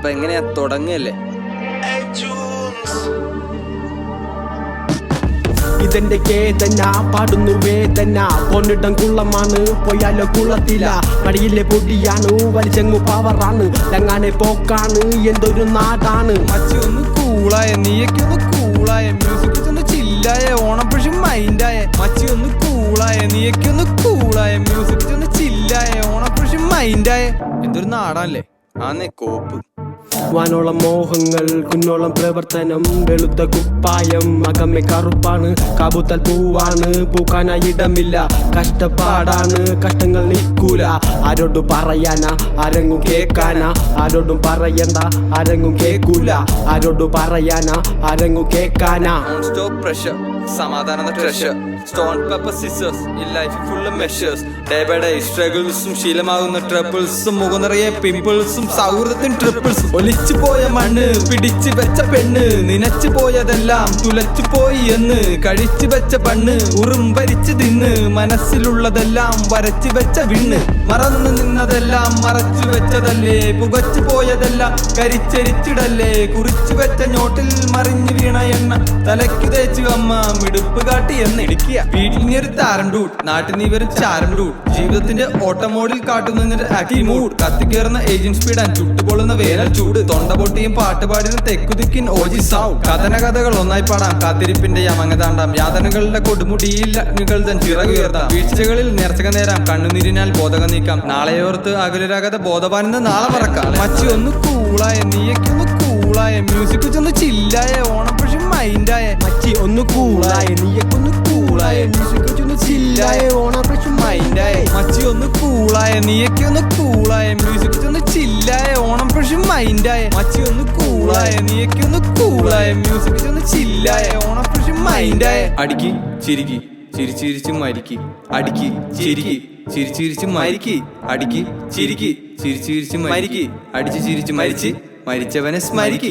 അപ്പൊ എങ്ങനെയാ തുടങ്ങല്ലേ? ഇതെന്റെ കേതന പാടുന്നു വേദന പൊന്നിടം കുള്ളമാണ് പോയാലോ കുളത്തില മടിയിലെ പൊടിയാണ് വലിച്ചെങ്ങു പവറാണ് ലങ്ങാനെ പോക്കാണ് എന്തൊരു നാടാണ്. മച്ചി ഒന്ന് കൂളായ നീയൊക്കെ ഒന്ന് കൂളായ മ്യൂസിക് ഒന്ന് ചില്ലായ ഓണപ്പുഷി മൈൻഡായ മച്ചി ഒന്ന് കൂളായ നീയൊക്കെ ഒന്ന് കൂളായ മ്യൂസിക് ഒന്ന് ചില്ലായ ഓണപ്പുഷി മൈൻഡായ എന്തൊരു നാടാണല്ലേ. ആന്നേ കോപ്പ്. വാനോളം മോഹങ്ങൾ കുന്നോളം പ്രവർത്തനം വെളുത്ത കുപ്പായം അകമ്മെ കറുപ്പാണ് കാബൂത്തൽ പൂവാണ് പൂക്കാനായി ഇടമില്ല കഷ്ടപ്പാടാണ് കഷ്ടങ്ങൾ നിൽക്കൂല ആരോടും പറയാനാ ആരെങ്ങും കേക്കാനാ ആരോടും പറയണ്ട ആരെങ്ങും കേക്കൂല ആരോടും പറയാനാ ആരെങ്ങും കേക്കാനാ. സ്റ്റോപ്പ് പ്രഷർ സമാധാന ട്രഷർ സ്റ്റോൺ പേപ്പർ സിസേഴ്സ് ഈ life full measures day by day സ്ട്രഗിൾസും ശീലമാകുന്ന ട്രബിൾസും മുഖം നിറയെ പിമ്പിൾസും സൗഹൃദത്തിന് ട്രിപ്പിൾസും ഒലിച്ചു പോയ മണ്ണ് പിടിച്ചു വെച്ച പെണ്ണ് നിനച്ചു പോയതെല്ലാം തുലച്ചു പോയി എന്ന് കഴിച്ചു വെച്ച പണ്ണ് ഉറുമ്പരിച്ച് തിന്ന് മനസ്സിലുള്ളതെല്ലാം വരച്ചു വെച്ച വിണ്ണ് മറന്നു നിന്നതെല്ലാം മറച്ചു വെച്ചതല്ലേ പുകച്ചു പോയതെല്ലാം കരിച്ചരിച്ചിടല്ലേ കുറിച്ചു വെച്ച ഞോട്ടിൽ മറിഞ്ഞു വീണ എണ്ണ തലയ്ക്കു തേച്ചു അമ്മ മിടുപ്പ് കാട്ടി എന്ന് ഇടിക്കുക. വീട്ടിൽ നീ ഒരു താരം ഡൂട്ട് നാട്ടിൽ നീ വരും ചാരം ഡൂട്ട് ജീവിതത്തിന്റെ ഓട്ടോമോഡിൽ കാട്ടുന്ന ആക്ടി മൂഡ് കത്തിക്കേറുന്ന ഏജന്റ് സ്പീഡ് ആൻഡ് ചുട്ടുപൊള്ളുന്ന വേനൽ ചൂട് തൊണ്ട പൊട്ടിയും പാട്ടുപാടിന് തെക്കുതിക്കിൻ ഓജി സൗണ്ട് കഥന കഥകൾ ഒന്നായി പാടാം കാത്തിരിപ്പിന്റെ യമങ്ങ താണ്ടാം യാതനകളുടെ കൊടുമുടിയിൽ അഗ്നികൾ തൻ ചിറകുയർത്താം വീഴ്ചകളിൽ നേർച്ചക നേരാം കണ്ണുനീരിനാൽ ബോധകം നീക്കാം നാളെയോർത്ത് അകലരാഗത ബോധവാനെന്ന് നാളെ മറക്കാം. മച്ചി ഒന്ന് കൂളായ നീയൊക്കെ ഒന്ന് കൂളായ മ്യൂസിക് ഒന്ന് ചില്ലായ ഓണപ്പുഷി മൈൻഡായ മച്ചി ഒന്ന് കൂളായ നീയൊക്കെ ഒന്ന് കൂളായ മ്യൂസിക് ഒന്ന് ചില്ലായ ഓണപ്പുഷി മൈൻഡായ മച്ചി ഒന്ന് കൂളായ നീയൊക്കെ ഒന്ന് കൂളായ മ്യൂസിക് ഒന്ന് ചില്ലായ ഓണം പക്ഷെ മൈൻഡായ മച്ചി ഒന്ന് കൂളായ നീയൊക്കെ ഒന്ന് കൂളായ മ്യൂസിക് ഒന്ന് ചില്ലായ ഓണം പക്ഷെ മൈൻഡായ അടിക്കി ചിരിക്കി ചിരിച്ചിരിച്ച് മരിക്കി അടിക്കി ചിരിക്കി ചിരിച്ചിരിച്ച് മരിക്കി അടിക്കി ചിരിക്കി ചിരിച്ചിരിച്ച് മരിക്കി അടിച്ച് ചിരിച്ച് മരിച്ച് മരിച്ചവനെ സ്മരിക്കി.